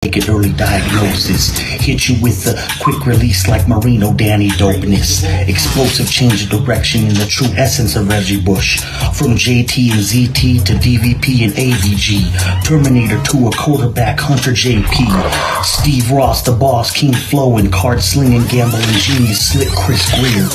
Make an early diagnosis. Hit you with a quick release like Marino Danny dopeness. Explosive change of direction in the true essence of Reggie Bush. From JT and ZT to DVP and AVG. Terminator to a quarterback Hunter JP. Steve Ross, the boss, King Flow, and card slinging gambling genius Slick Chris Greer.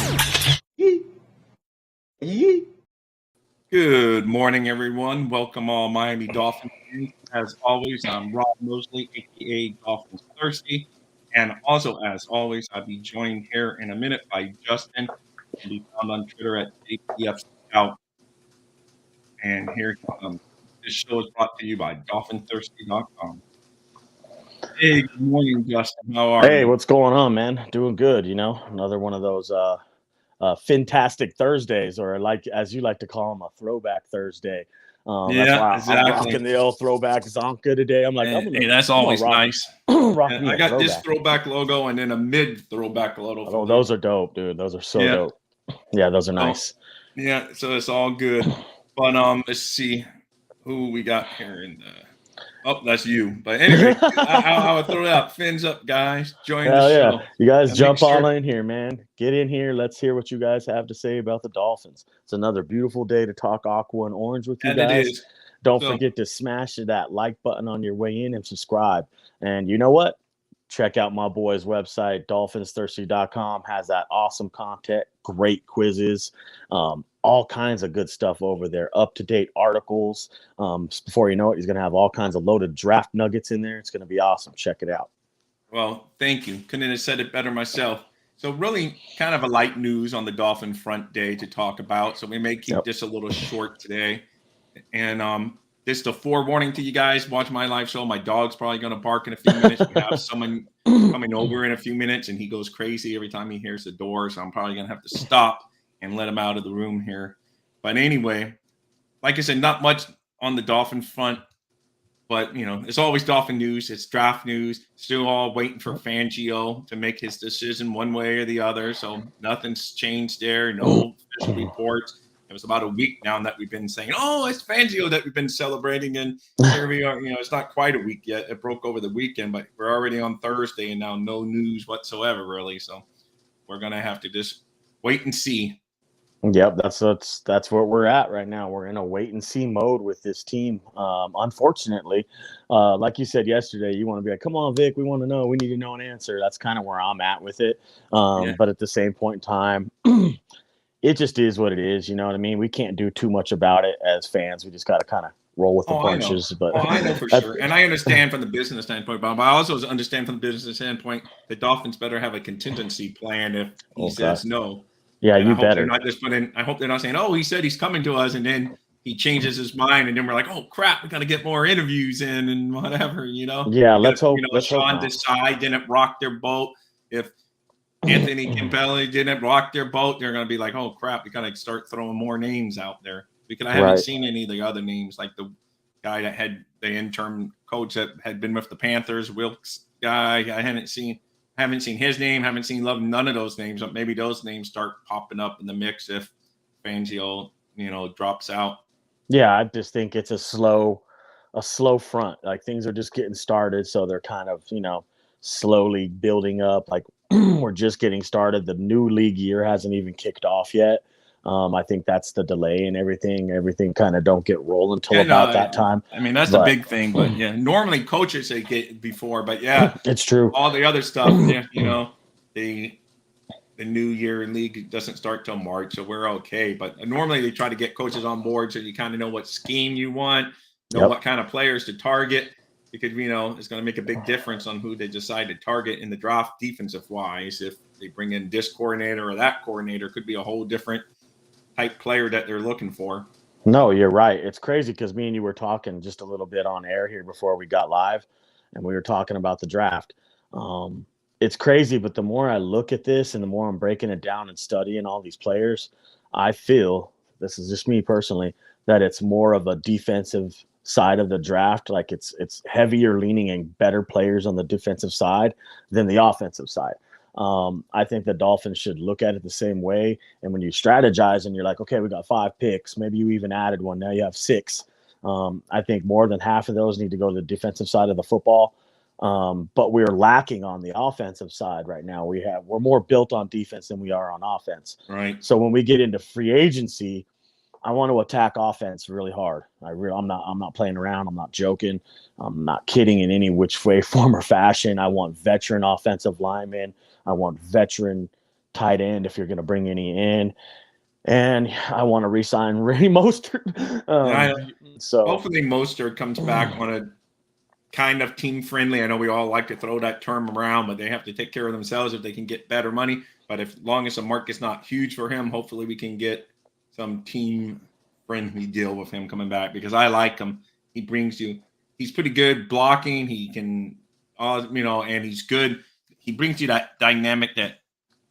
Good morning, everyone. Welcome all Miami Dolphins fans. As always, I'm Rob Mosley, a.k.a. Dolphins Thirsty. And also, as always, I'll be joined here in a minute by Justin. He'll be found on Twitter at JPF Scout. And here he comes. This show is brought to you by DolphinThirsty.com. Hey, good morning, Justin. How are you? Hey, what's going on, man? Doing good, Another one of those fantastic Thursdays, or like as you like to call them, a throwback Thursday. That's why exactly. I'm rocking the old throwback Zonka today. I'm like, hey, that's always nice. I got this throwback logo and then a mid throwback logo. Oh, those are dope, dude. Those are so dope. Yeah, those are nice. Yeah, so it's all good. But let's see who we got here in the. Oh, that's you. But anyway, I would throw out fins up, guys. Join the show. You guys jump all in here, man. Get in here. Let's hear what you guys have to say about the Dolphins. It's another beautiful day to talk aqua and orange with you guys. It is. Don't forget to smash that like button on your way in and subscribe. And you know what? Check out my boy's website, DolphinsThirsty.com. Has that awesome content, great quizzes, all kinds of good stuff over there, up-to-date articles. Before you know it, he's going to have all kinds of loaded draft nuggets in there. It's going to be awesome. Check it out. Well, thank you. Couldn't have said it better myself. So really kind of a light news on the Dolphin front day to talk about. So we may keep this a little short today. And just a forewarning to you guys, watch my live show. My dog's probably going to bark in a few minutes. We have someone coming over in a few minutes, and he goes crazy every time he hears the door. So I'm probably going to have to stop and let him out of the room here. But anyway, like I said, not much on the Dolphin front. But, it's always Dolphin news. It's draft news. Still all waiting for Fangio to make his decision one way or the other. So nothing's changed there. No official reports. It was about a week now that we've been saying, oh, it's Fangio that we've been celebrating. And here we are. It's not quite a week yet. It broke over the weekend, but we're already on Thursday and now no news whatsoever, really. So we're going to have to just wait and see. Yep, that's where we're at right now. We're in a wait and see mode with this team. Unfortunately, like you said yesterday, you want to be like, come on, Vic, we want to know. We need to know an answer. That's kind of where I'm at with it. But at the same point in time, it just is what it is. You know what I mean? We can't do too much about it as fans. We just got to kind of roll with the punches. I know for sure. And I understand from the business standpoint, but I also understand from the business standpoint, the Dolphins better have a contingency plan if he says no. Yeah, and you better. I hope they're not saying, oh, he said he's coming to us, and then he changes his mind, and then we're like, oh, crap, we got to get more interviews in and whatever, Yeah, let's hope. Sean Desai didn't rock their boat. If Anthony Kimpelli didn't rock their boat, they're going to be like, oh, crap, we got to start throwing more names out there. Because I haven't seen any of the other names, like the guy that had the interim coach that had been with the Panthers, Wilkes guy. I haven't seen his name, haven't seen none of those names. But maybe those names start popping up in the mix if Fangio, drops out. Yeah, I just think it's a slow front. Like things are just getting started, so they're kind of, slowly building up. Like we're just getting started. The new league year hasn't even kicked off yet. I think that's the delay and everything. Everything kind of don't get rolling until about that time. I mean, that's the big thing. But normally coaches say get before. But it's true. All the other stuff, the new year in league doesn't start till March, so we're okay. But normally they try to get coaches on board so you kind of know what scheme you want, what kind of players to target. Because it's going to make a big difference on who they decide to target in the draft defensive wise. If they bring in this coordinator or that coordinator, could be a whole different type player that they're looking for. No, you're right. It's crazy because me and you were talking just a little bit on air here before we got live, and we were talking about the draft. It's crazy, but the more I look at this and the more I'm breaking it down and studying all these players, I feel, this is just me personally, that it's more of a defensive side of the draft. Like it's heavier leaning and better players on the defensive side than the offensive side. I think the Dolphins should look at it the same way. And when you strategize and you're like, okay, we got 5 picks, maybe you even added one, now you have 6. I think more than half of those need to go to the defensive side of the football. But we're lacking on the offensive side right now. We're more built on defense than we are on offense. Right. So when we get into free agency, I want to attack offense really hard. I'm not playing around. I'm not joking. I'm not kidding in any which way, form, or fashion. I want veteran offensive linemen. I want veteran tight end if you're going to bring any in. And I want to re-sign Randy Mostert. So hopefully Mostert comes back on a kind of team friendly. I know we all like to throw that term around, but they have to take care of themselves if they can get better money. But as long as the market's not huge for him, hopefully we can get some team friendly deal with him coming back, because I like him. He's pretty good blocking. He can, and he's good. He brings you that dynamic that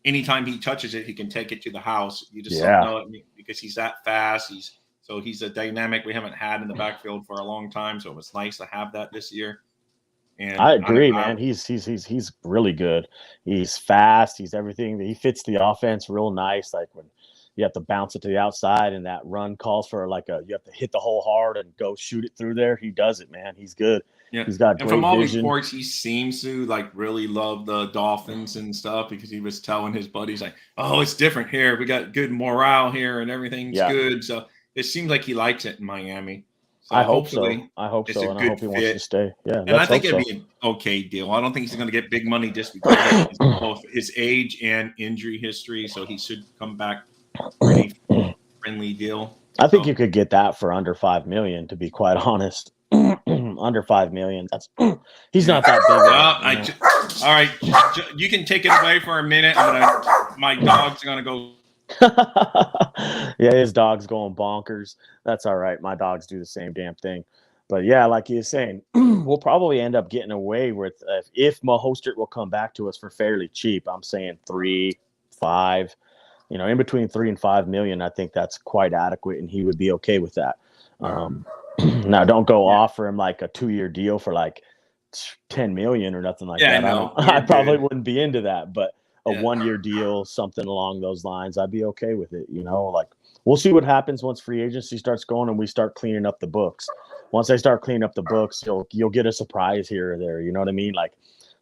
anytime he touches it, he can take it to the house. You just don't know it because he's that fast. He's a dynamic we haven't had in the backfield for a long time. So it was nice to have that this year. And I agree, man. He's really good. He's fast. He's everything. He fits the offense real nice. Like when you have to bounce it to the outside and that run calls for you have to hit the hole hard and go shoot it through there. He does it, man. He's good. Yeah. He's got great from all vision. reports, he seems to really love the Dolphins and stuff, because he was telling his buddies oh, it's different here. We got good morale here and everything's good. So it seems like he likes it in Miami. So I hope so. And I hope he wants to stay. Yeah, and I think it'd be an okay deal. I don't think he's going to get big money just because of both his age and injury history. So he should come back pretty friendly deal. I think you could get that for under $5 million, to be quite honest. Under $5 million. He's not that big. All right, you can take it away for a minute. My dog's gonna go. Yeah, his dog's going bonkers. That's all right. My dogs do the same damn thing. But yeah, like he was saying, we'll probably end up getting away with if Mostert will come back to us for fairly cheap. I'm saying 3, 5, in between 3 and 5 million. I think that's quite adequate, and he would be okay with that. Now, don't go offer him like a 2-year deal for like 10 million or nothing like that. I probably wouldn't be into that, but a 1-year deal, something along those lines, I'd be okay with it. We'll see what happens once free agency starts going and we start cleaning up the books. Once they start cleaning up the books, you'll get a surprise here or there. You know what I mean? Like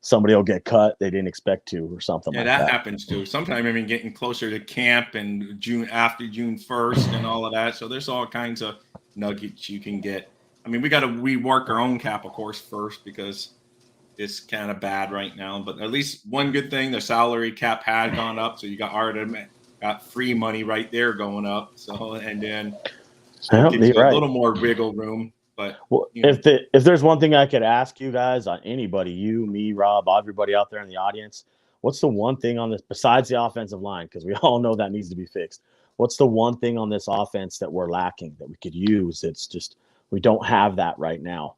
somebody will get cut they didn't expect to, or something like that. Yeah, that happens too. Sometimes getting closer to camp and after June 1st and all of that. So there's all kinds of nuggets you can get. We got to rework our own cap, of course, first, because it's kind of bad right now. But at least one good thing, the salary cap had gone up, so you got free money right there going up. So and then a little more wiggle room. But if there's one thing I could ask you guys, on anybody, you, me, Rob, everybody out there in the audience, what's the one thing on this besides the offensive line? Because we all know that needs to be fixed. What's the one thing on this offense that we're lacking that we could use? It's just we don't have that right now.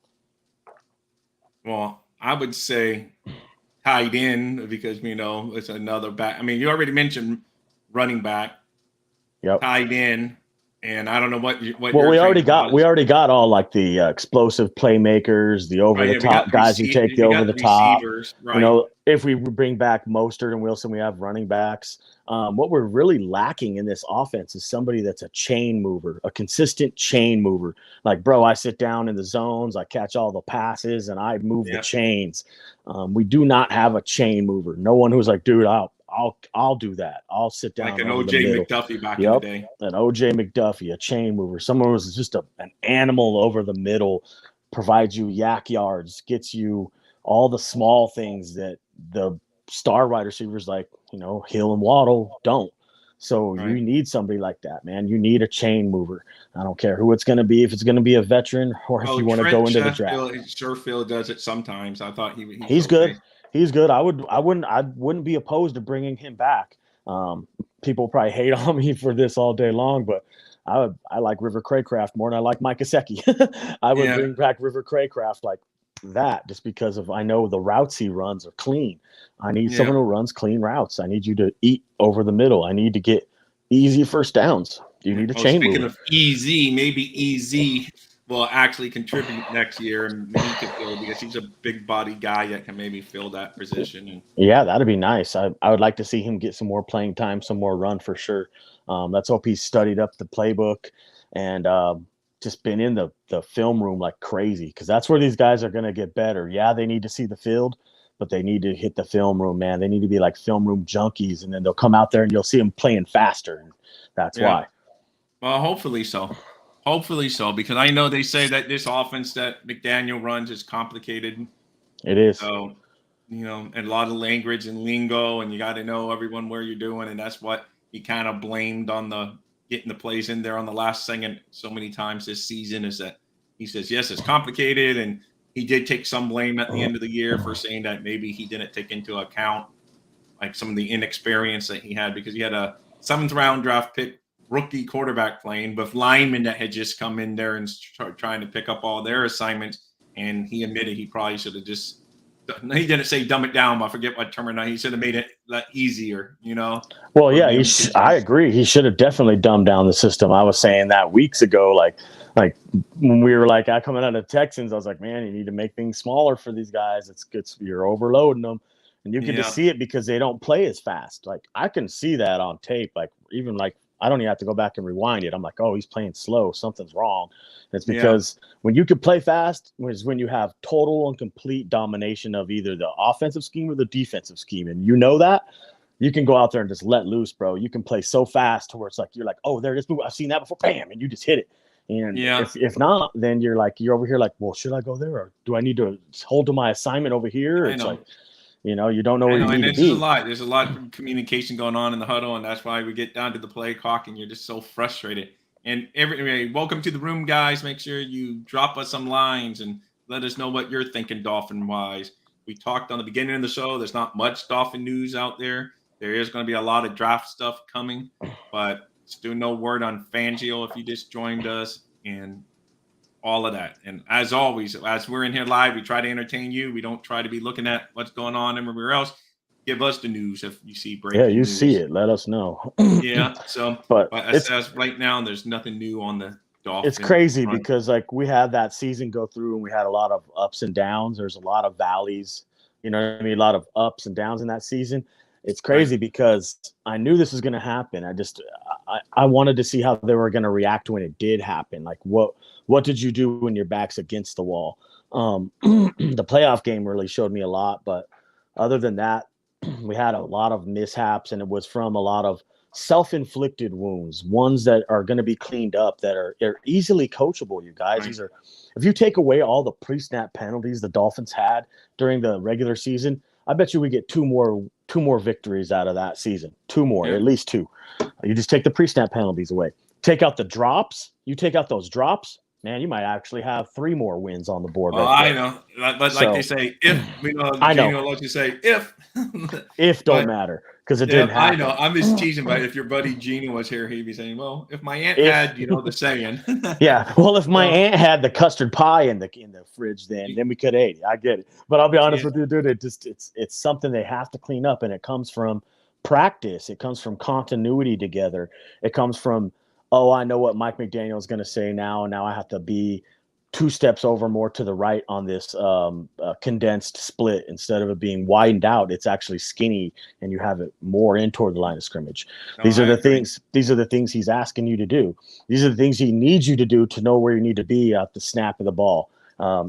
Well, I would say tight end, because it's another back. You already mentioned running back. Yep. Tight end, and I don't know what. Well, we already got all like the explosive playmakers, the over the top guys who take the over the top. Right. If we bring back Mostert and Wilson, we have running backs. What we're really lacking in this offense is somebody that's a chain mover, a consistent chain mover. Like, bro, I sit down in the zones, I catch all the passes, and I move the chains. We do not have a chain mover. No one who's like, dude, I'll do that. I'll sit down. Like an OJ McDuffie back in the day. An OJ McDuffie, a chain mover. Someone who's just an animal over the middle, provides you yak yards, gets you all the small things that the star wide receivers like, Hill and Waddle don't. So you need somebody like that, man. You need a chain mover. I don't care who it's going to be, if it's going to be a veteran or if you want to go into the draft. Sherfield does it sometimes. I thought he's good. He's good. I wouldn't be opposed to bringing him back. People probably hate on me for this all day long, but I like River Craycraft more than I like Mike Gesicki. I would bring back River Craycraft like that, just because I know the routes he runs are clean. I need someone who runs clean routes. I need you to eat over the middle. I need to get easy first downs. You need a chain mover. Speaking of easy, maybe easy will actually contribute next year, and maybe he could fill, because he's a big body guy that can maybe fill that position. Yeah, that'd be nice. I would like to see him get some more playing time, some more run for sure. Let's hope he's studied up the playbook and just been in the film room like crazy, because that's where these guys are going to get better. Yeah, they need to see the field, but they need to hit the film room, man. They need to be like film room junkies, and then they'll come out there and you'll see them playing faster. And that's why. Well, hopefully so. Hopefully so, because I know they say that this offense that McDaniel runs is complicated. It is. So, and a lot of language and lingo, and you got to know everyone where you're doing, and that's what he kind of blamed on the getting the plays in there on the last second so many times this season, is that he says, yes, it's complicated, and he did take some blame at the end of the year for saying that maybe he didn't take into account like some of the inexperience that he had, because he had a 7th-round draft pick rookie quarterback playing with linemen that had just come in there and trying to pick up all their assignments, and he admitted he probably should have just – he didn't say dumb it down, but I forget what term. He should have made it easier, Well, yeah, I agree. He should have definitely dumbed down the system. I was saying that weeks ago, like when we were like coming out of Texans, I was like, man, you need to make things smaller for these guys. You're overloading them, and you get to see it because they don't play as fast. Like I can see that on tape. Like even like I don't even have to go back and rewind it. I'm like, oh, he's playing slow. Something's wrong. And it's because when you can play fast is when you have total and complete domination of either the offensive scheme or the defensive scheme. And that, you can go out there and just let loose, bro. You can play so fast to where it's like, you're like, oh, there it is. I've seen that before. Bam. And you just hit it. And if not, then you're over here like, well, should I go there? Or do I need to hold to my assignment over here? It's like, you don't know where you need to be. There's a lot of communication going on in the huddle, and that's why we get down to the play clock, and you're just so frustrated. And welcome to the room, guys. Make sure you drop us some lines and let us know what you're thinking Dolphin-wise. We talked on the beginning of the show. There's not much Dolphin news out there. There is going to be a lot of draft stuff coming, but still no word on Fangio if you just joined us, and all of that. And as always, as we're in here live, we try to entertain you. We don't try to be looking at what's going on everywhere else. Give us the news if you see breaking news. Yeah, you see it. Let us know. So, but as right now, there's nothing new on the Dolphins. It's crazy because like we had that season go through and we had a lot of ups and downs. There's a lot of valleys, a lot of ups and downs in that season. It's crazy because I knew this was going to happen. I wanted to see how they were going to react when it did happen. Like what did you do when your back's against the wall? The playoff game really showed me a lot, but other than that, we had a lot of mishaps, and it was from a lot of self-inflicted wounds, ones that are going to be cleaned up, that are easily coachable, you guys. Right. These are, if you take away all the pre-snap penalties the Dolphins had during the regular season, I bet you we get two more victories out of that season. Two more, at least two. You just take the pre-snap penalties away. Take out the drops. You take out those drops, man, you might actually have 3 more wins on the board. Well, I know. But like they say, if, Gino loves you say, if. If don't matter, because it didn't happen. I know. I'm just teasing, but if your buddy Gino was here, he'd be saying, well, if my aunt had, the saying. Yeah. Well, if my aunt had the custard pie in the fridge, then we could eat it. I get it. But I'll be honest with you, dude, it's something they have to clean up, and it comes from practice. It comes from continuity together. It comes from, oh, I know what Mike McDaniel is going to say now, and now I have to be 2 steps over more to the right on this condensed split. Instead of it being widened out, it's actually skinny, and you have it more in toward the line of scrimmage. These are the things. These are the things he's asking you to do. These are the things he needs you to do to know where you need to be at the snap of the ball.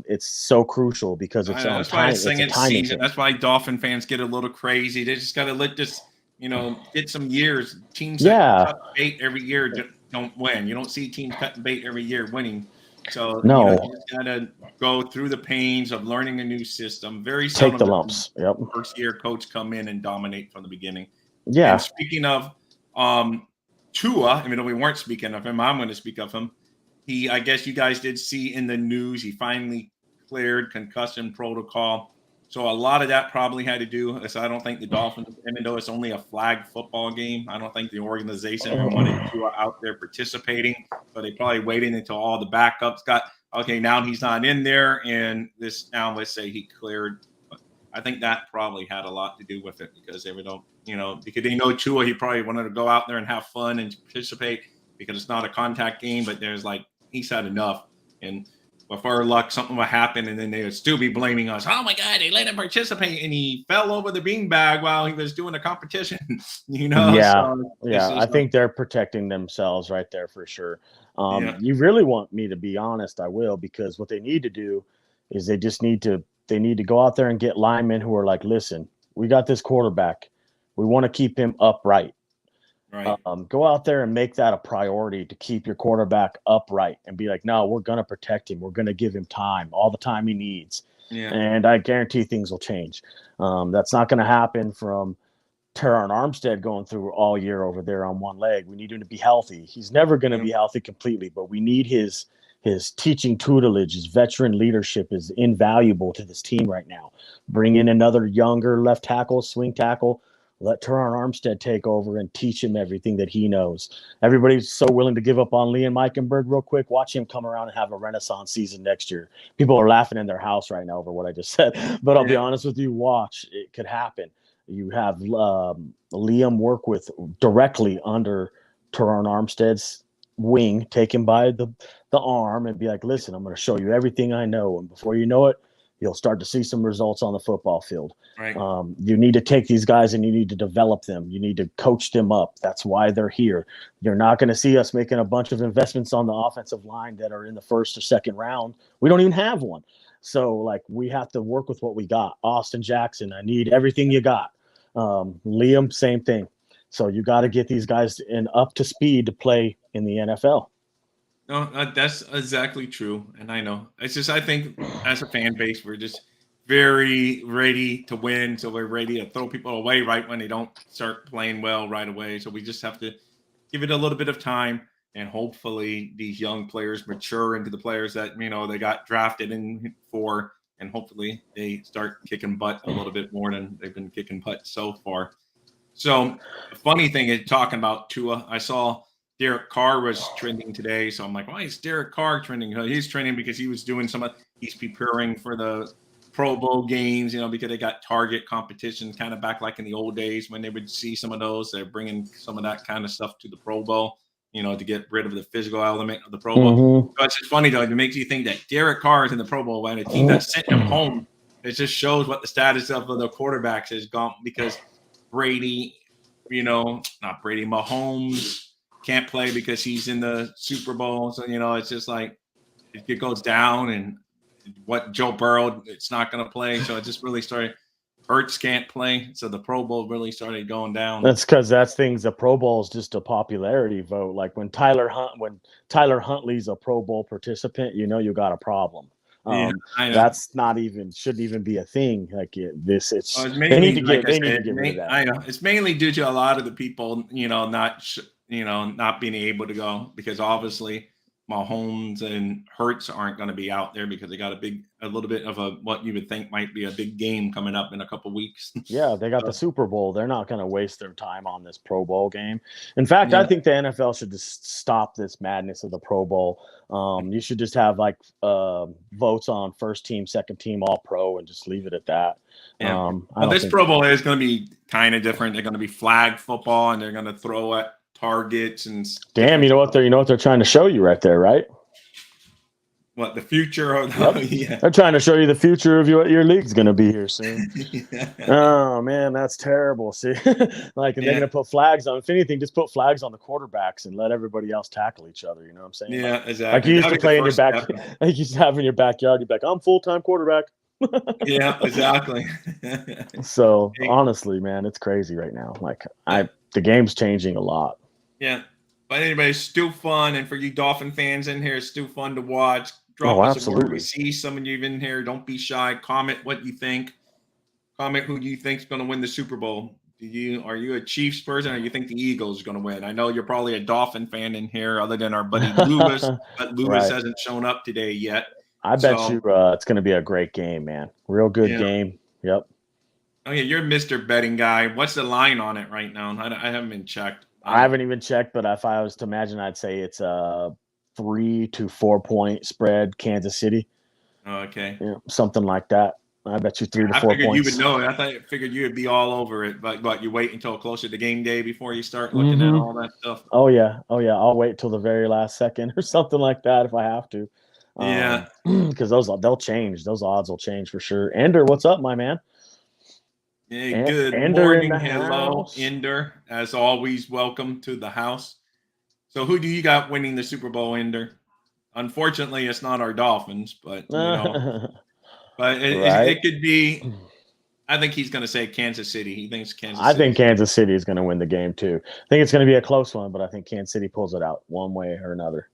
It's so crucial because it's on time. It's a timing thing. That's why Dolphin fans get a little crazy. They just got to let this, get some years. Teams that cut bait every year don't win. You don't see teams cutting bait every year winning. So no, you just gotta go through the pains of learning a new system. Very seldom take the lumps. Yep. First year coach come in and dominate from the beginning. Yeah. And speaking of Tua, even though we weren't speaking of him, I'm going to speak of him. I guess you guys did see in the news, he finally cleared concussion protocol. So a lot of that probably had to do with, I don't think the Dolphins, even though it's only a flag football game, I don't think the organization wanted Tua out there participating. So they probably waited until all the backups got, okay, now he's not in there. And this now, let's say he cleared. But I think that probably had a lot to do with it because they don't, because they know Tua, he probably wanted to go out there and have fun and participate because it's not a contact game, but there's he's had enough. And with our luck, something would happen, and then they would still be blaming us. Oh, my God, they let him participate, and he fell over the beanbag while he was doing a competition, Yeah, so I think they're protecting themselves right there for sure. Yeah. You really want me to be honest, I will, because what they need to do is they need to go out there and get linemen who are like, listen, we got this quarterback. We want to keep him upright. Right. Go out there and make that a priority to keep your quarterback upright and be like, no, we're going to protect him. We're going to give him time, all the time he needs. Yeah. And I guarantee things will change. That's not going to happen from Teron Armstead going through all year over there on one leg. We need him to be healthy. He's never going to be healthy completely, but we need his teaching tutelage, his veteran leadership is invaluable to this team right now. Bring in another younger left tackle, swing tackle. Let Teron Armstead take over and teach him everything that he knows. Everybody's so willing to give up on Liam Eichenberg real quick. Watch him come around and have a renaissance season next year. People are laughing in their house right now over what I just said. But I'll be honest with you, watch. It could happen. You have Liam work with directly under Teron Armstead's wing, take him by the arm and be like, listen, I'm going to show you everything I know. And before you know it, you'll start to see some results on the football field. Right. You need to take these guys and you need to develop them. You need to coach them up. That's why they're here. You're not going to see us making a bunch of investments on the offensive line that are in the first or second round. We don't even have one. So, like, we have to work with what we got. Austin Jackson, I need everything you got. Liam, same thing. So you got to get these guys up to speed to play in the NFL. No, that's exactly true. And I know. It's just I think as a fan base, we're just very ready to win. So we're ready to throw people away right when they don't start playing well right away. So we just have to give it a little bit of time. And hopefully these young players mature into the players that, they got drafted in for. And hopefully they start kicking butt a little bit more than they've been kicking butt so far. So the funny thing is, talking about Tua, I saw Derek Carr was trending today. So I'm like, why is Derek Carr trending? He's trending because he was doing he's preparing for the Pro Bowl games, because they got target competitions kind of back like in the old days when they would see some of those. They're bringing some of that kind of stuff to the Pro Bowl, to get rid of the physical element of the Pro Bowl. Mm-hmm. So it's just funny, though. It makes you think that Derek Carr is in the Pro Bowl when a team that sent him home. It just shows what the status of the quarterbacks has gone, because Brady, not Brady, Mahomes can't play because he's in the Super Bowl. So, it's just like it goes down, and what Joe Burrow, it's not going to play. So it just really started. Hurts can't play. So the Pro Bowl really started going down. That's because the Pro Bowl is just a popularity vote. Like when Tyler Huntley's a Pro Bowl participant, you got a problem. That's shouldn't even be a thing. Like they need to get rid of that. I know it's mainly due to a lot of the people, not being able to go, because obviously Mahomes and Hurts aren't going to be out there because they got a little bit of what you would think might be a big game coming up in a couple weeks. Yeah, they got the Super Bowl. They're not going to waste their time on this Pro Bowl game. In fact, I think the NFL should just stop this madness of the Pro Bowl. You should just have votes on first team, second team, all pro, and just leave it at that. Yeah. This Pro Bowl is going to be kind of different. They're going to be flag football, and they're going to throw at targets and damn, you know what they're trying to show you right there, right? What, the future of yeah. They're trying to show you the future of what your league's going to be here soon. Oh man, that's terrible. See, they're going to put flags on. If anything, just put flags on the quarterbacks and let everybody else tackle each other. You know what I'm saying? Yeah, exactly. Like you used to play in your back. Like you used to have in your backyard. You're like, I'm full-time quarterback. Yeah, exactly. So honestly, man, it's crazy right now. The game's changing a lot. Yeah, but anyway, it's still fun, and for you Dolphin fans in here, it's still fun to watch. Drop us a word. We see some of you in here. Don't be shy. Comment what you think. Comment who you think is going to win the Super Bowl. Are you a Chiefs person, or you think the Eagles are going to win? I know you're probably a Dolphin fan in here, other than our buddy Lewis, but Lewis hasn't shown up today yet. I bet you it's going to be a great game, man. Real good game. Yep. Oh yeah, you're Mr. Betting guy. What's the line on it right now? I haven't been checked. I haven't even checked, but if I was to imagine, I'd say it's a 3 to 4 point spread, Kansas City. Oh, okay. Yeah, something like that. I bet you 3 to 4 points. I figured you would know it. I figured you would be all over it, but you wait until closer to game day before you start looking at all that stuff. Oh yeah. I'll wait till the very last second or something like that if I have to. Yeah. Because they'll change. Those odds will change for sure. Ender, what's up, my man? Yeah, good Ender morning. Hello, Ender. As always, welcome to the house. So who do you got winning the Super Bowl, Ender? Unfortunately, it's not our Dolphins, but but Right. it could be. I think he's going to say Kansas City. He thinks Kansas I think City's going to. Kansas City is going to win the game too. I think it's going to be a close one, but I think Kansas City pulls it out one way or another.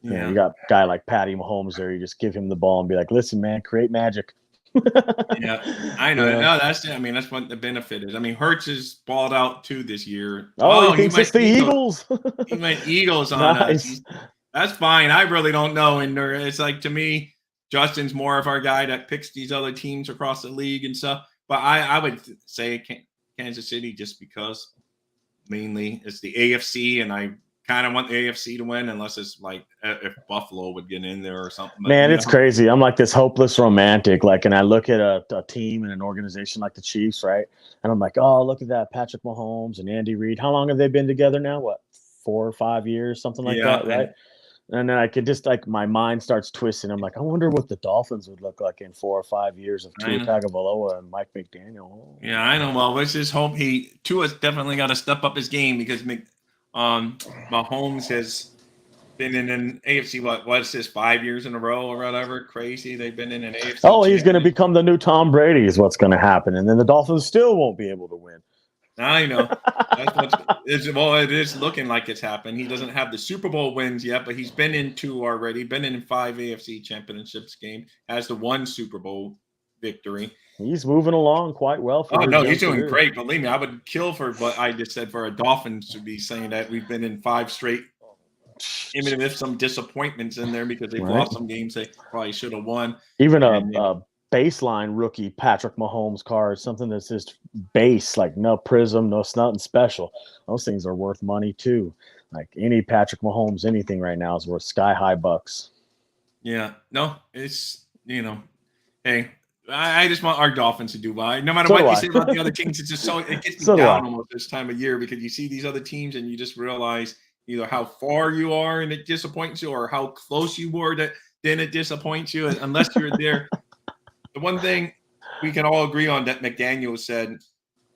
You Yeah, got a guy like Patty Mahomes there. You just give him the ball and be like, "Listen, man, create magic." yeah. I know. No, that's. I mean, that's what the benefit is. I mean, Hurts is balled out too this year. Oh, he Oh, he thinks it's went the Eagles. Eagles. He went Eagles on us. Nice. That's fine. I really don't know. And it's like, to me, Justin's more of our guy that picks these other teams across the league and stuff. But I would say Kansas City just because mainly it's the AFC, and I kind of want the AFC to win unless it's like if Buffalo would get in there or something. But, Man, it's crazy. I'm like this hopeless romantic. Like, and I look at a team and an organization like the Chiefs, right? And I'm like, oh, look at that, Patrick Mahomes and Andy Reid. How long have they been together now? What, 4 or 5 years, something like yeah, that, right? And then I could just like my mind starts twisting. I'm like, I wonder what the Dolphins would look like in 4 or 5 years of Tua Tagovailoa and Mike McDaniel. Oh. Yeah, I know. Well, let's just hope Tua's definitely got to step up his game because Mahomes has been in an AFC what's this 5 years in a row or whatever crazy. They've been in an AFC. Oh, he's going to become the new Tom Brady is what's going to happen, and then the Dolphins still won't be able to win. I know. It is looking like it's happened. He doesn't have the Super Bowl wins yet, but he's been in 2 already. Been in 5 AFC championships game. Has the 1 Super Bowl victory. He's moving along quite well. Oh no, he's doing great. Believe me, I would kill for what I just said for a Dolphins to be saying that we've been in 5 straight. Even if some disappointments in there because they've lost some games they probably should have won. Even a baseline rookie Patrick Mahomes card, something that's just base, like no prism, nothing special. Those things are worth money too. Like any Patrick Mahomes, anything right now is worth sky high bucks. Yeah, no, it's hey, I just want our Dolphins to do well. No matter what you say about the other teams, it's just it gets me down almost this time of year because you see these other teams and you just realize either how far you are and it disappoints you, or how close you were that then it disappoints you unless you're there. The one thing we can all agree on that McDaniel said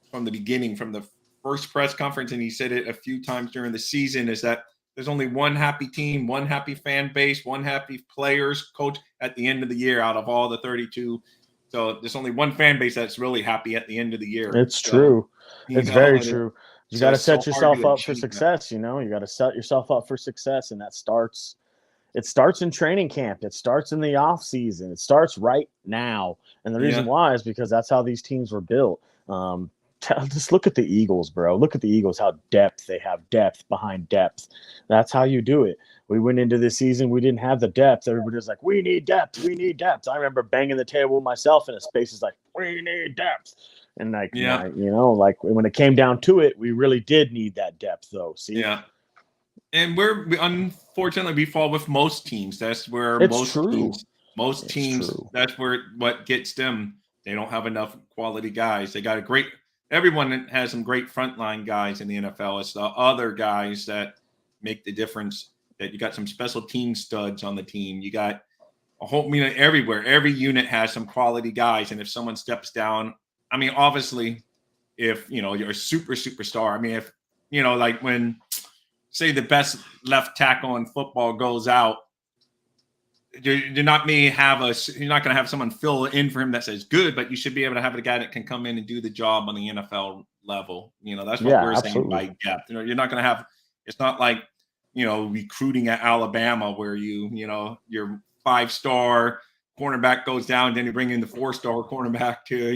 from the beginning, from the first press conference, and he said it a few times during the season, is that there's only one happy team, one happy fan base, one happy players, coach at the end of the year out of all the 32. So there's only one fan base that's really happy at the end of the year. It's true. It's very true. You got to set yourself up for success. You got to set yourself up for success, and that starts. It starts in training camp. It starts in the off season. It starts right now. And the reason why is because that's how these teams were built. Just look at the Eagles, bro. Look at the Eagles, how they have depth behind depth. That's how you do it. We went into this season, we didn't have the depth. Everybody was like, we need depth. We need depth. I remember banging the table myself in a space is like, we need depth. And like, like when it came down to it, we really did need that depth though. See? Yeah. And unfortunately we fall with most teams. That's where most teams, that's where what gets them. They don't have enough quality guys. They got everyone has some great frontline guys in the NFL. It's the other guys that make the difference. That you got some special team studs on the team. You got a whole everywhere. Every unit has some quality guys. And if someone steps down, I mean, obviously, if you're a superstar. I mean, if like when say the best left tackle in football goes out, you're not going to have someone fill in for him that says good, but you should be able to have a guy that can come in and do the job on the NFL level. That's what we're saying by depth. You're not going to have. It's not like recruiting at Alabama where your 5-star cornerback goes down, then you bring in the 4-star cornerback to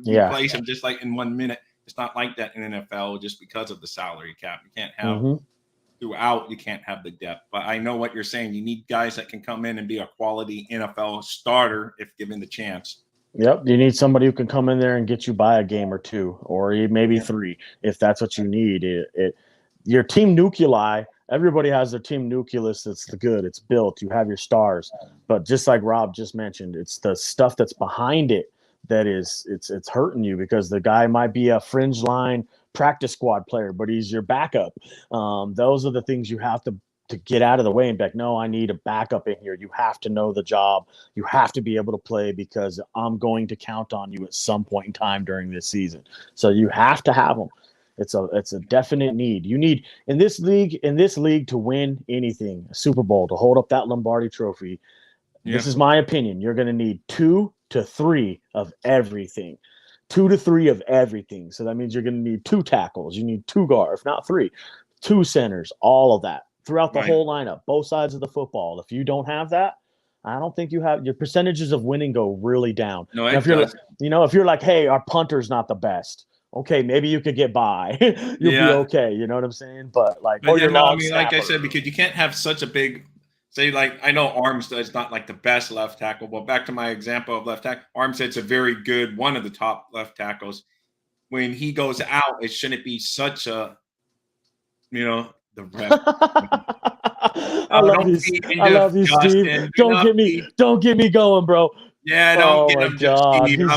replace him just like in 1 minute. It's not like that in NFL just because of the salary cap. You can't have throughout. You can't have the depth. But I know what you're saying. You need guys that can come in and be a quality NFL starter if given the chance. Yep. You need somebody who can come in there and get you by a game or 2 or maybe 3 if that's what you need. Your team nuclei, everybody has their team nucleus that's good. It's built. You have your stars. But just like Rob just mentioned, it's the stuff that's behind it that is it's hurting you because the guy might be a fringe line practice squad player, but he's your backup. Those are the things you have to get out of the way and be like, no, I need a backup in here. You have to know the job. You have to be able to play because I'm going to count on you at some point in time during this season. So you have to have them. It's a definite need. You need in this league to win anything, a Super Bowl, to hold up that Lombardi trophy. Yeah. This is my opinion. You're going to need 2 to 3 of everything. 2 to 3 of everything. So that means you're going to need 2 tackles. You need 2 guards, if not 3, 2 centers, all of that throughout the whole lineup, both sides of the football. If you don't have that, I don't think you have your percentages of winning go really down. No, if you're like, hey, our punter's not the best. Okay, maybe you could get by. You'll be okay. You know what I'm saying? But like, like I said, because you can't have such a big. Say, like, I know Armstead's not like the best left tackle, but back to my example of left tackle, Armstead's a very good, one of the top left tackles. When he goes out, it shouldn't be such a, the ref. I love you, Steve. Don't get me going, bro. Yeah, don't get him,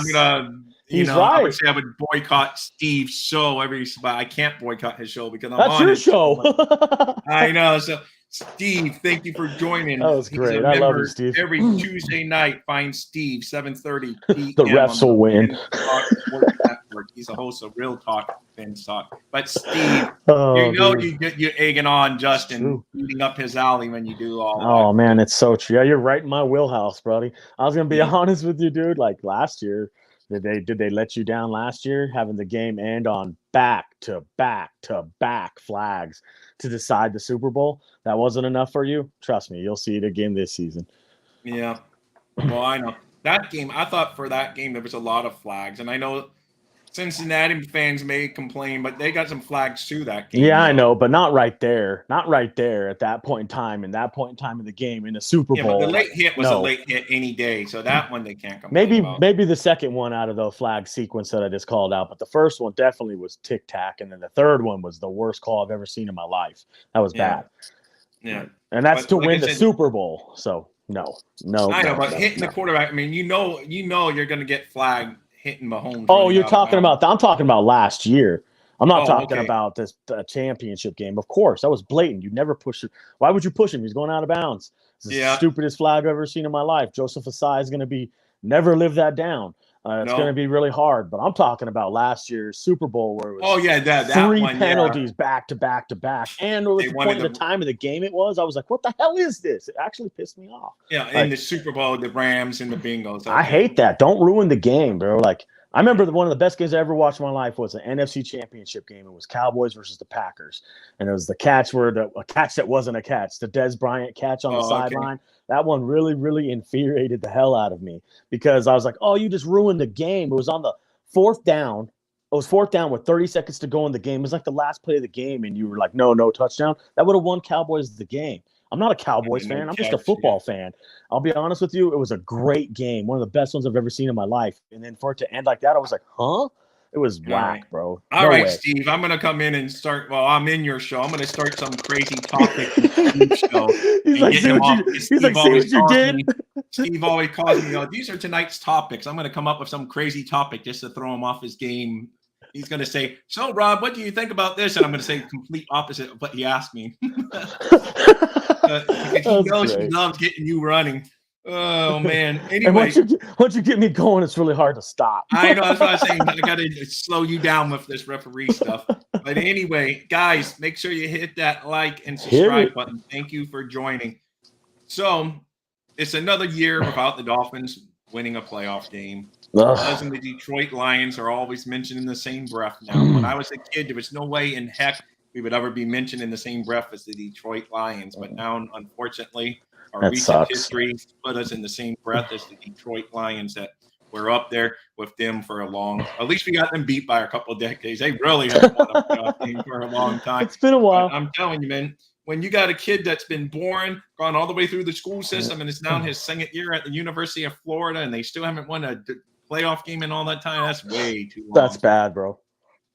Steve. I would say I would boycott Steve's show but I can't boycott his show because that's your show. I know. So, Steve, thank you for joining. That was great. I love you, Steve. Every Tuesday night, find Steve, 7:30 p.m. The refs will win. He's a host of Real Talk Fans Talk. But Steve, you're egging on Justin, eating up his alley when you do all that. Oh, man, it's so true. Yeah, you're right in my wheelhouse, buddy. I was going to be honest with you, dude. Like last year, did they let you down last year, having the game end on back-to-back flags to decide the Super Bowl? That wasn't enough for you? Trust me, you'll see it again this season. Yeah. Well, I know. That game, I thought for that game there was a lot of flags. And I know Cincinnati fans may complain, but they got some flags too that game. Yeah, I know, but not right there. Not right there at that point in time. In that point in time in the game, in the Super Bowl. But the late hit was a late hit any day, so that one they can't complain about. Maybe the second one out of the flag sequence that I just called out, but the first one definitely was tic-tac, and then the third one was the worst call I've ever seen in my life. That was bad. Yeah. And that's to win the Super Bowl. So no. I know, but hitting the quarterback, I mean, you know you're going to get flagged hitting Mahomes. Oh, you're talking about – I'm talking about last year. I'm not talking about this championship game. Of course, that was blatant. You never push it. Why would you push him? He's going out of bounds. It's the stupidest flag I've ever seen in my life. Joseph Asai is going to never live that down. It's going to be really hard. But I'm talking about last year's Super Bowl where it was that 3 penalties back to back to back. And at the point of the time of the game it was, I was like, what the hell is this? It actually pissed me off. Yeah, in the Super Bowl, the Rams and the Bengals. I hate that. Don't ruin the game, bro. Like, I remember one of the best games I ever watched in my life was an NFC Championship game. It was Cowboys versus the Packers, and it was the catch a catch that wasn't a catch, the Dez Bryant catch on the sideline. That one really, really infuriated the hell out of me because I was like, "Oh, you just ruined the game." It was on the 4th down. It was 4th down with 30 seconds to go in the game. It was like the last play of the game, and you were like, "No touchdown." That would have won Cowboys the game. I'm not a Cowboys fan. I'm just a football fan. I'll be honest with you. It was a great game. One of the best ones I've ever seen in my life. And then for it to end like that, I was like, huh? It was whack, bro. All right, Steve. I'm going to come in and start. Well, I'm in your show. I'm going to start some crazy topic in Steve's show. He's like, see what you did? Steve always calls me, these are tonight's topics. I'm going to come up with some crazy topic just to throw him off his game. He's going to say, so, Rob, what do you think about this? And I'm going to say the complete opposite of what he asked me. Because he knows he loves getting you running. Oh, man. Anyway. Once you get me going, it's really hard to stop. I know. That's what I'm saying. I got to slow you down with this referee stuff. But anyway, guys, make sure you hit that like and subscribe button. Thank you for joining. So, it's another year without the Dolphins winning a playoff game. Us and the Detroit Lions are always mentioned in the same breath now. When I was a kid, there was no way in heck we would ever be mentioned in the same breath as the Detroit Lions. But now, unfortunately, our recent history put us in the same breath as the Detroit Lions that we're up there with them for at least we got them beat by a couple of decades. They really haven't won a playoff game for a long time. It's been a while. But I'm telling you, man, when you got a kid that's been born, gone all the way through the school system, and is now in his 2nd year at the University of Florida, and they still haven't won a playoff game in all that time, that's way too long. That's bad, bro.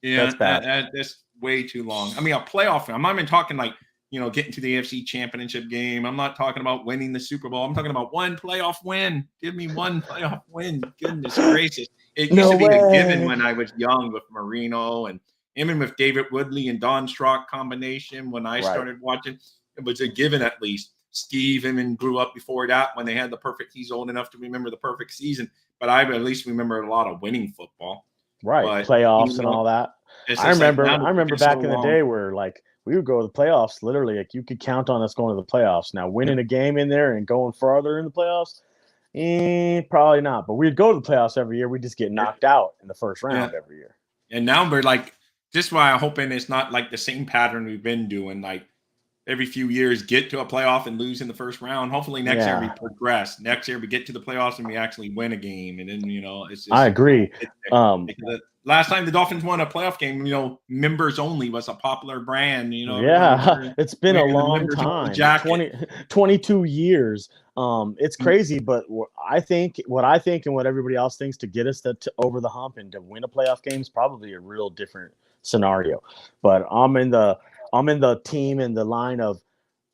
Yeah, that's bad. That's way too long. I mean, a playoff. I'm not even talking like, getting to the AFC Championship game. I'm not talking about winning the Super Bowl. I'm talking about one playoff win. Give me one playoff win. Goodness gracious. It used to be a given when I was young with Marino and even with David Woodley and Don Strock combination. When I started watching, it was a given at least. Steve grew up before that when they had the perfect. He's old enough to remember the perfect season. But I at least remember a lot of winning football. Right. But, playoffs and all that. It's I just like remember now I it's remember taking so back in the long. day where like we would go to the playoffs. Literally, like you could count on us going to the playoffs. Now, winning a game in there and going farther in the playoffs, probably not. But we'd go to the playoffs every year. We just get knocked out in the first Yeah. round every year. And now we're like, this is why I'm hoping it's not like the same pattern we've been doing. Like every few years, get to a playoff and lose in the first round. Hopefully next year we Yeah, progress. Next year we get to the playoffs and we actually win a game. And then, it's I just, agree. it, because last time the Dolphins won a playoff game, members only was a popular brand. Everyone was Yeah, it's been a wearing the long members only time. jacket. 22 years. It's Mm, crazy, but I think and what everybody else thinks to get us over the hump and to win a playoff game is probably a real different scenario. But I'm in the team in the line of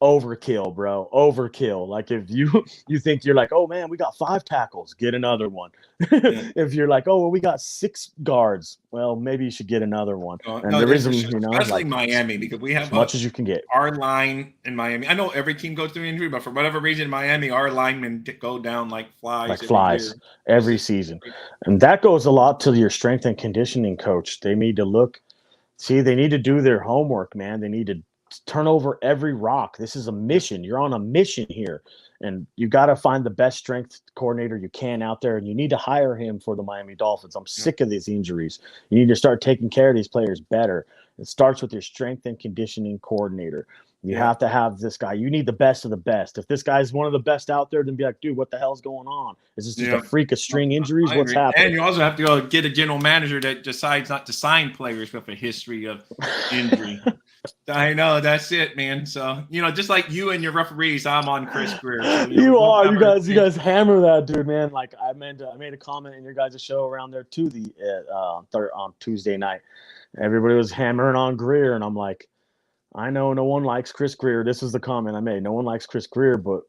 overkill, bro. Overkill. Like if you think you're like, oh man, we got 5 tackles, get another one. yeah. If you're like, oh well, we got 6 guards, well maybe you should get another one. And No, there this isn't, is especially like Miami because we as have much as you can get. our line in Miami. I know every team goes through injury, but for whatever reason, Miami, our linemen go down like flies Like every flies year. It's every just season. And that goes a lot to your strength and conditioning coach. They need to they need to do their homework, man. They need to turn over every rock. This is a mission. You're on a mission here. And you got to find the best strength coordinator you can out there. And you need to hire him for the Miami Dolphins. I'm sick of these injuries. You need to start taking care of these players better. It starts with your strength and conditioning coordinator. You yeah. have to have this guy. You need the best of the best. If this guy's one of the best out there, then be like, dude, what the hell's going on? Is this just a Yeah. freak of No, string injuries? I What's agree. And happening? you also have to go get a general manager that decides not to sign players with a history of injury. I know that's it, man. So just like you and your referees, I'm on Chris Greer. So we You both are. have You our guys. You guys hammer that dude, man. Like I made a comment in your guys' show around there too. On Tuesday night, everybody was hammering on Greer, and I'm like, I know no one likes Chris Greer. This is the comment I made. No one likes Chris Greer, but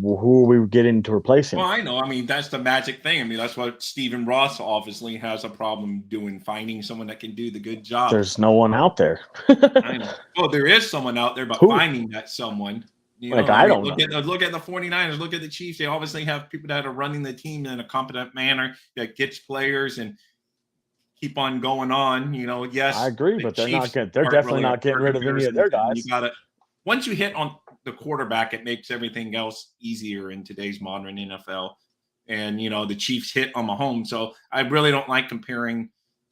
who are we getting to replace him? Well, I know. I mean, that's the magic thing. I mean, that's what Stephen Ross obviously has a problem doing, finding someone that can do the good job. There's no one out there. I know. Well, there is someone out there, but Who? finding that someone, Like I I mean, don't know. look at the 49ers, look at the Chiefs. They obviously have people that are running the team in a competent manner that gets players and keep on going on. Yes, I agree, the but they're Chiefs not good. They're aren't definitely really a not getting fair rid of any of comparison, their and you guys. gotta once you hit on the quarterback, it makes everything else easier in today's modern NFL. And the Chiefs hit on Mahomes, so I really don't like comparing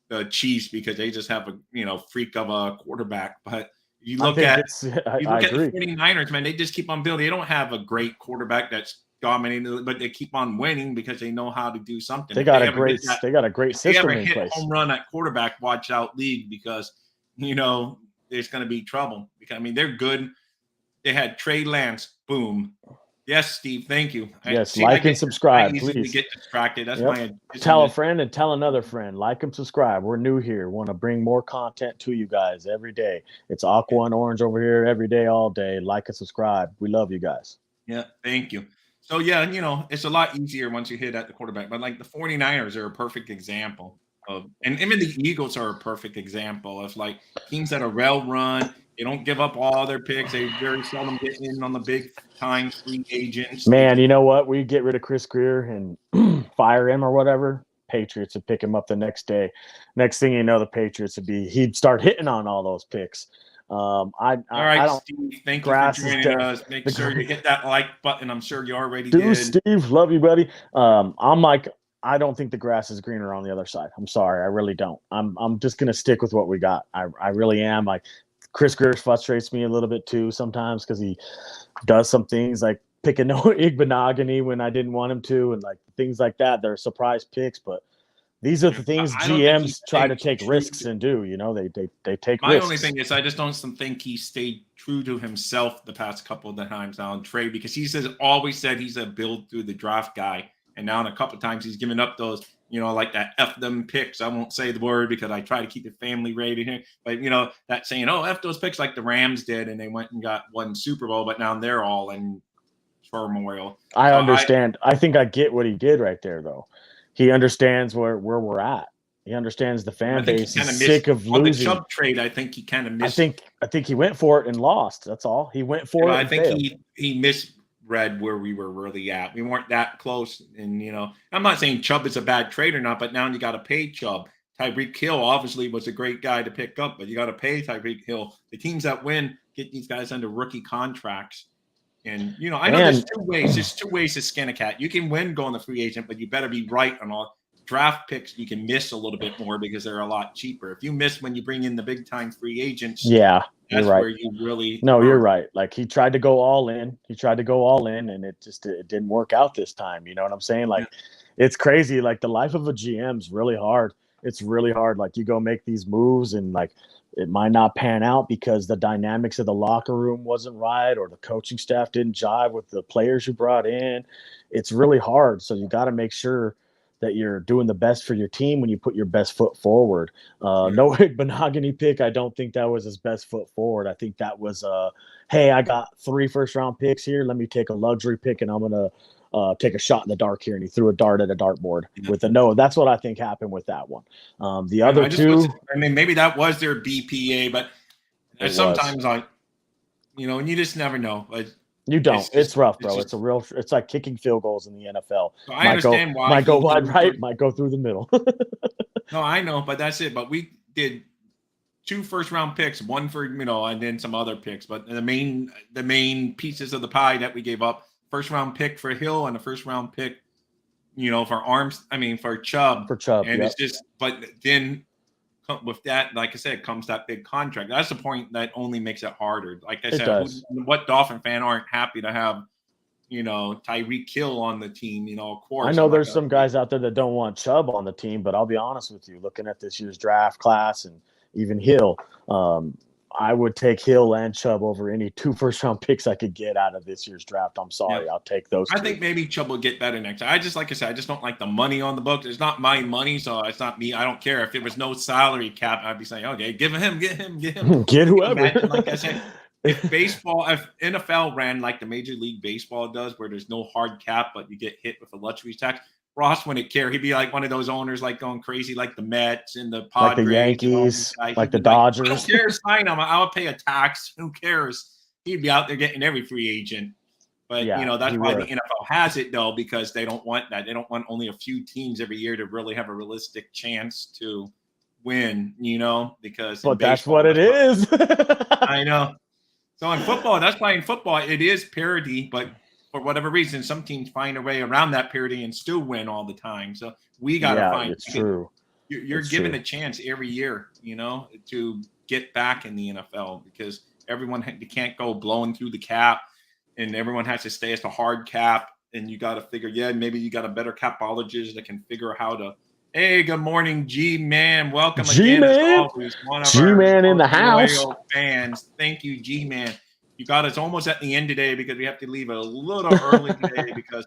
the Chiefs because they just have a freak of a quarterback. But you I look think at it's. you I look at the agree. 49ers, man, they just keep on building. They don't have a great quarterback that's dominating, but they keep on winning because they know how to do something. They If got they a ever hit great. that, They got a great if they system ever in hit a place. home run at quarterback, watch out league because there's going to be trouble. Because I mean, they're good. They had Trey Lance, boom. Yes, Steve, thank you. Yes, I and subscribe, easily please. get distracted. That's Yep. my Tell a friend and tell another friend. Like and subscribe. We're new here. Want to bring more content to you guys every day. It's Aqua and Orange over here every day, all day. Like and subscribe. We love you guys. Yeah, thank you. So yeah, it's a lot easier once you hit at the quarterback. But like the 49ers are a perfect example of, and even the Eagles are a perfect example of like teams that are well run. They don't give up all their picks. They very seldom get in on the big time free agents. Man, you know what? We get rid of Chris Greer and fire him or whatever. Patriots would pick him up the next day. Next thing you know, the Patriots he'd start hitting on all those picks. All right, I don't. Steve. Thank you for Grass is joining dead. us. Make sure you hit that like button. I'm sure you already Dude, did. Steve, love you, buddy. I'm like, I don't think the grass is greener on the other side. I'm sorry, I really don't. I'm just gonna stick with what we got. I really am. Like Chris Greer frustrates me a little bit too sometimes because he does some things like picking no Igbenogany when I didn't want him to, and like things like that. They're surprise picks, but these are the things I don't think he GMs try to stayed take true risks to- and do. They take My risks. only thing is I just don't think he stayed true to himself the past couple of times now in trade because he always said he's a build through the draft guy. And now in a couple of times he's given up those, like that F them picks. I won't say the word because I try to keep it family rated here. But, that saying, oh, F those picks like the Rams did and they went and got one Super Bowl, but now they're all in turmoil. I understand. I think I get what he did right there, though. He understands where we're at. He understands the fan base is sick of losing. On the Chubb trade, I think he kind of missed. I think he went for it and lost. That's all. He went for it. I think he misread where we were really at. We weren't that close. And I'm not saying Chubb is a bad trade or not, but now you got to pay Chubb. Tyreek Hill obviously was a great guy to pick up, but you got to pay Tyreek Hill. The teams that win get these guys under rookie contracts. And, I know there's two ways. There's two ways to skin a cat. You can win going the free agent, but you better be right on all draft picks. You can miss a little bit more because they're a lot cheaper. If you miss when you bring in the big time free agents, yeah, that's you're right. where you really. No, you're right. Like he tried to go all in. And it didn't work out this time. You know what I'm saying? Like it's crazy. Like the life of a GM is really hard. It's really hard. Like you go make these moves and like it might not pan out because the dynamics of the locker room wasn't right or the coaching staff didn't jive with the players you brought in. It's really hard. So you got to make sure that you're doing the best for your team when you put your best foot forward. No Benogany pick. I don't think that was his best foot forward. I think that was, hey, I got 3 first-round picks here. Let me take a luxury pick, and I'm going to take a shot in the dark here, and he threw a dart at a dartboard with a no. That's what I think happened with that one. The other two, maybe that was their BPA, but sometimes and you just never know. Like you don't. It's rough, bro. It's like kicking field goals in the NFL. So I understand why might go wide right, might go through the middle. No, I know, but that's it. But we did 2 first-round picks, one for and then some other picks. But the main pieces of the pie that we gave up. First-round pick for Hill and a first-round pick, for Chubb. For Chubb, and it's just, but then with that, like I said, comes that big contract. That's the point that only makes it harder. Like I said, what Dolphin fan aren't happy to have, Tyreek Hill on the team? Of course. I know there's some guys out there that don't want Chubb on the team, but I'll be honest with you, looking at this year's draft class and even Hill, I would take Hill and Chubb over any 2 first-round picks I could get out of this year's draft. I'm sorry. I'll take those 2. I think maybe Chubb will get better next time. Like I said, I just don't like the money on the book. It's not my money, so it's not me. I don't care. If it was no salary cap, I'd be saying, okay, get him. Get whoever. Like I said, if NFL ran like the Major League Baseball does, where there's no hard cap, but you get hit with a luxury tax, Ross wouldn't care. He'd be like one of those owners, like going crazy, like the Mets and the Padres, like the Yankees, like the Dodgers. I don't care, sign him. I'll pay a tax. Who cares? He'd be out there getting every free agent. But that's why the NFL has it though, because they don't want that. They don't want only a few teams every year to really have a realistic chance to win. Because that's what it is. I know. So in football, that's why in football it is parity, but for whatever reason, some teams find a way around that parity and still win all the time. So we got to find. It's true. You're given a chance every year, to get back in the NFL because everyone can't go blowing through the cap, and everyone has to stay at the hard cap. And you got to figure, maybe you got a better capologist that can figure how to. Hey, good morning, G-Man. Welcome again. As always, one of G-Man in the house. Fans, thank you, G-Man. You got us almost at the end today because we have to leave a little early today because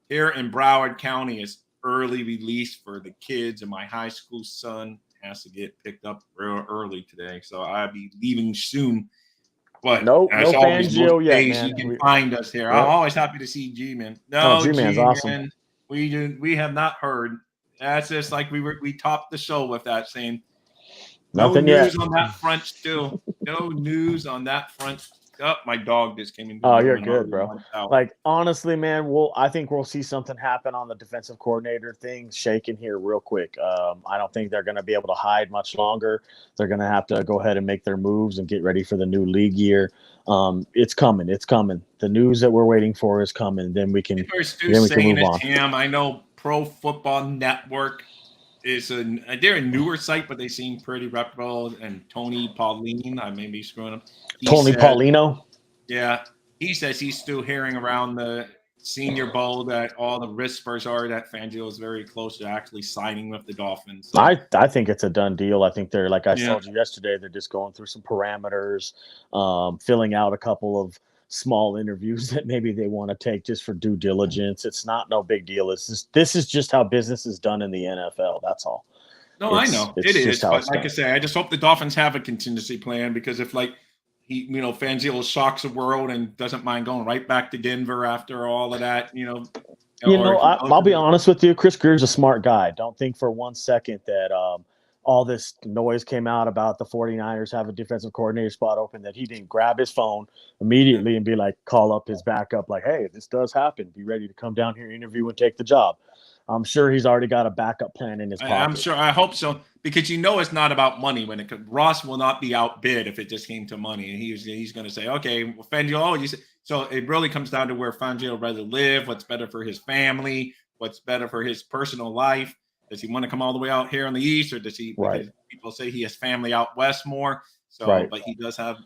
here in Broward County is early release for the kids, and my high school son has to get picked up real early today. So I'll be leaving soon. But no Fangio yet, man. You can find us here. I'm always happy to see G-Man. No, G-Man's awesome. We have not heard. That's just like we topped the show with that saying nothing news yet on that front still. No news on that front. Oh, my dog just came in. Oh, you're good, bro. Like, honestly, man, I think we'll see something happen on the defensive coordinator thing shaking here real quick. I don't think they're going to be able to hide much longer. They're going to have to go ahead and make their moves and get ready for the new league year. It's coming. It's coming. The news that we're waiting for is coming. Then we can move on. Tim, I know Pro Football Network is they're a newer site, but they seem pretty reputable. And Tony Pauline, I may be screwing up. Paulino? Yeah. He says he's still hearing around the Senior Bowl that all the whispers are that Fangio is very close to actually signing with the Dolphins. So, I think it's a done deal. I think they're, like I told you yesterday, they're just going through some parameters, filling out a couple of small interviews that maybe they want to take just for due diligence. It's not no big deal. This is just how business is done in the NFL. That's all. No, I know it is. But like I say, I just hope the Dolphins have a contingency plan because if Fangio shocks the world and doesn't mind going right back to Denver after all of that, I'll be honest with you. Chris Grier's a smart guy. Don't think for 1 second that all this noise came out about the 49ers have a defensive coordinator spot open that he didn't grab his phone immediately and be like, call up his backup like, hey, this does happen. Be ready to come down here, interview, and take the job. I'm sure he's already got a backup plan in his pocket. I'm sure. I hope so, because it's not about money. Ross will not be outbid if it just came to money, and he's going to say, okay, well, Fangio. So it really comes down to where Fangio would rather live, what's better for his family, what's better for his personal life. Does he want to come all the way out here on the east, or does he? Right. Because people say he has family out west more. So, right. But he does have,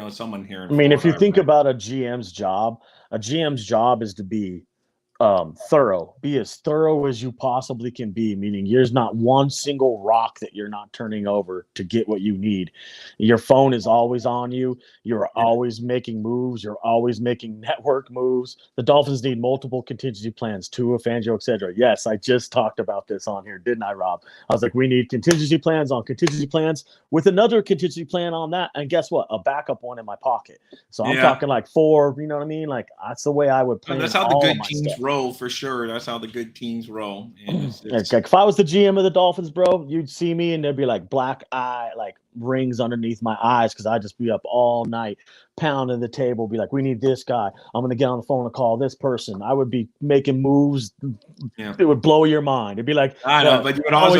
someone here. In I mean, Florida, if you think about a GM's job is to be thorough. Be as thorough as you possibly can be, meaning there's not one single rock that you're not turning over to get what you need. Your phone is always on you. You're always making moves. You're always making network moves. The Dolphins need multiple contingency plans, Tua, Fangio, etc. Yes, I just talked about this on here, didn't I, Rob? I was like, we need contingency plans on contingency plans with another contingency plan on that. And guess what? A backup one in my pocket. So I'm talking like 4, you know what I mean? Like that's the way I would plan. That's how the good teams roll, for sure. That's how the good teams roll. And like if I was the GM of the Dolphins, bro, you'd see me and there'd be like black eye, like rings underneath my eyes, because I'd just be up all night pounding the table, be like, we need this guy. I'm going to get on the phone and call this person. I would be making moves. It would blow your mind. It'd be like, I know, but you would also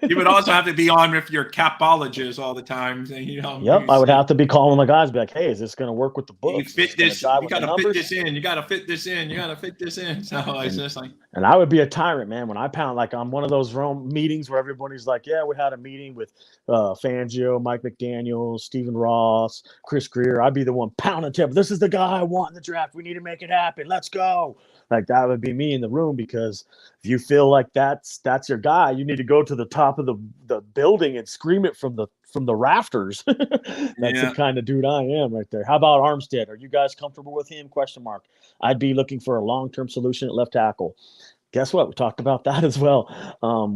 you would also have to be on with your capologist all the time. Yep, I would have to be calling the guys, be like, hey, is this going to work with the books? You fit this. You got to fit this in. You got to fit this in. You got to fit this in. So it's just like. And I would be a tyrant, man, when I pound, like on one of those meetings where everybody's like, yeah, we had a meeting with Fangio, Mike McDaniel, Stephen Ross, Chris Greer. I'd be the one pounding table. This is the guy I want in the draft. We need to make it happen. Let's go. Like that would be me in the room, because if you feel like that's your guy, you need to go to the top of the building and scream it from the rafters. That's the kind of dude I am right there. How about Armstead? Are you guys comfortable with him? ? I'd be looking for a long-term solution at left tackle. Guess what? We talked about that as well.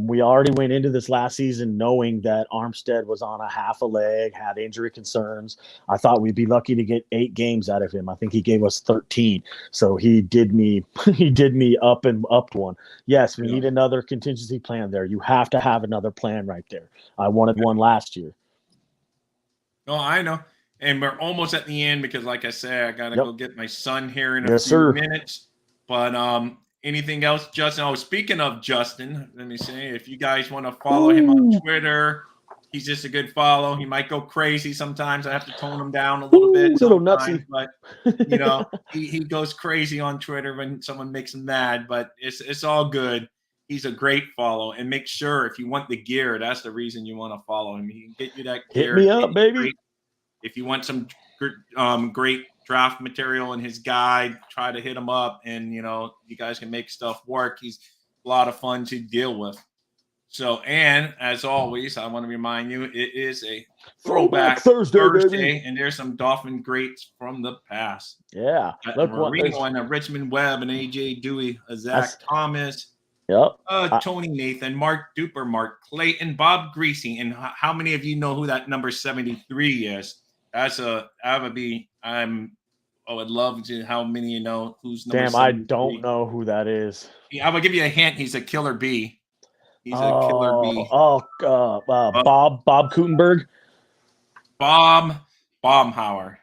We already went into this last season knowing that Armstead was on a half a leg, had injury concerns. I thought we'd be lucky to get 8 games out of him. I think he gave us 13. So he did me up and upped one. Yes, we need another contingency plan there. You have to have another plan right there. I wanted one last year. Oh, I know. And we're almost at the end, because like I said, I got to go get my son here in a few minutes. But anything else, Justin? Oh, speaking of Justin, let me say, if you guys want to follow him on Twitter, he's just a good follow. He might go crazy sometimes. I have to tone him down a little bit. Little nutsy. But, he goes crazy on Twitter when someone makes him mad. But it's all good. He's a great follow. And make sure, if you want the gear, that's the reason you want to follow him. He can get you that gear. Hit me up, baby. Great. If you want some great draft material in his guide, try to hit him up, and you guys can make stuff work. He's a lot of fun to deal with. So, and as always, I want to remind you, it is a throwback Thursday, and there's some Dolphin greats from the past. Yeah, Marino and Richmond Webb and AJ Dewey, Zach Thomas. Yep. Tony Nathan, Mark Duper, Mark Clayton, Bob Greasy, and how many of you know who that number 73 is? I would love to. How many who's number 73? I don't know who that is. I will give you a hint. He's a killer bee. He's a killer bee. Bob Kutenberg. Bob Baumhauer.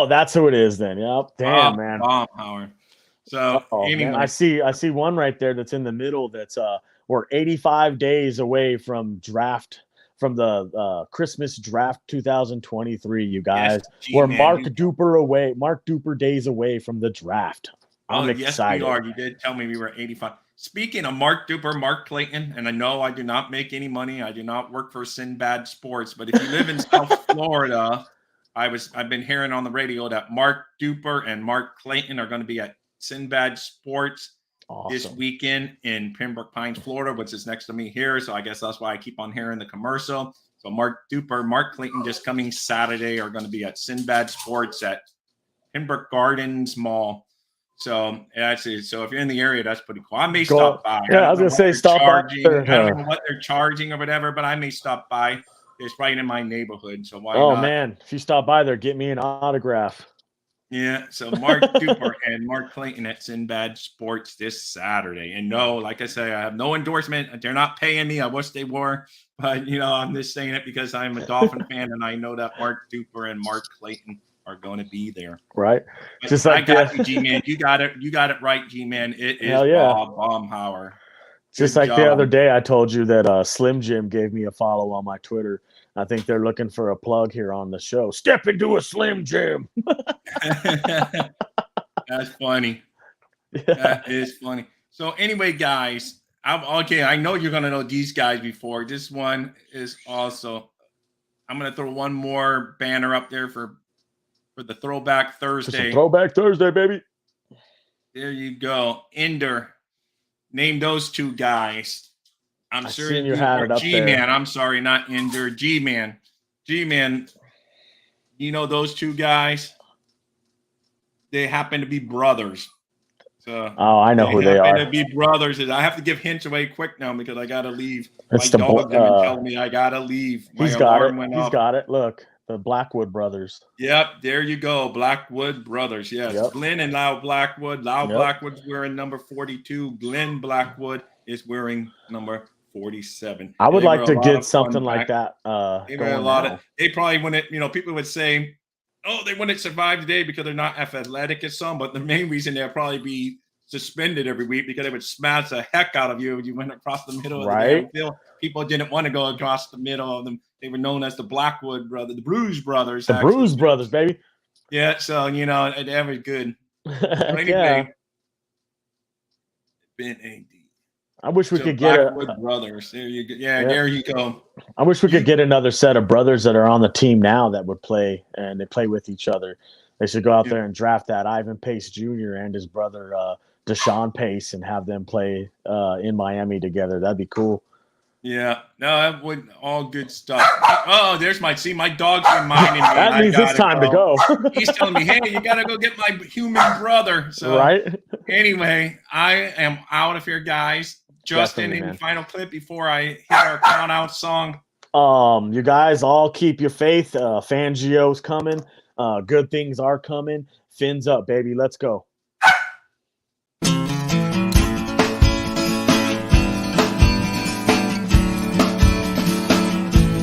That's who it is then. Yep. Damn, man. Baumhauer. So anyway, man, I see one right there that's in the middle. That's we're 85 days away from the Christmas draft 2023. You guys, we're Mark Duper days away from the draft. I'm excited. Yes, we are. You did tell me we were 85. Speaking of Mark Duper, Mark Clayton, and I know I do not make any money. I do not work for Sinbad Sports, but if you live in South Florida, I've been hearing on the radio that Mark Duper and Mark Clayton are going to be at Sinbad Sports this weekend in Pembroke Pines, Florida, which is next to me here. So I guess that's why I keep on hearing the commercial. So Mark Duper, Mark Clayton, just coming Saturday, are going to be at Sinbad Sports at Pembroke Gardens Mall. So if you're in the area, that's pretty cool. I may stop by. Yeah, I was going to say stop by. I don't know what they're charging or whatever, but I may stop by. It's right in my neighborhood, so why not? Oh, man. If you stop by there, get me an autograph. Yeah, so Mark Duper and Mark Clayton at Sinbad Sports this Saturday. And no, like I say, I have no endorsement. They're not paying me. I wish they were. But, I'm just saying it because I'm a Dolphin fan, and I know that Mark Duper and Mark Clayton are going to be there. Right. But Just like I got you, G-Man. You got it right, G-Man. It is Bob Baumhauer. Just like the other day, I told you that Slim Jim gave me a follow on my Twitter. I think they're looking for a plug here on the show. Step into a Slim Jim. That's funny. That is funny. So anyway, guys, I know you're going to know these guys before. This one is also, I'm going to throw one more banner up there for the Throwback Thursday. Throwback Thursday, baby. There you go. Ender. Name those two guys. I'm sure you had it up G-Man. there. I'm sorry, not Ender. G-Man. G-Man. You know those two guys? They happen to be brothers. So I know who they are. To be brothers. I have to give hints away quick now because I gotta leave. It's my dog been telling me I gotta leave. He's got it. Look, the Blackwood brothers. Yep, there you go. Blackwood brothers. Yes, yep. Glenn and Lyle Blackwood. Lyle Blackwood's wearing number 42. Glenn Blackwood is wearing number 47. I would like to get something like that. They probably wouldn't. People would say, "Oh, they wouldn't survive today because they're not athletic as some." But the main reason they'll probably be suspended every week because they would smash the heck out of you if you went across the middle of the field. People didn't want to go across the middle of them. They were known as the Blackwood brothers, the Bruise brothers. The Bruise brothers, baby. Yeah, so they were good. Anyway, Ben AD. I wish we could get Blackwood brothers. There you go. Yeah, there you go. I wish we could get another set of brothers that are on the team now that would play and they play with each other. They should go out there and draft that Ivan Pace Jr. and his brother Deshaun Pace and have them play in Miami together. That'd be cool. Yeah, no, that would all good stuff. Oh, there's my dog's reminding me. That means it's time to go. He's telling me, hey, you gotta go get my human brother. So anyway, I am out of here, guys. Justin, any final clip before I hit our count out song? You guys all keep your faith. Fangio's coming. Good things are coming. Fins up, baby. Let's go.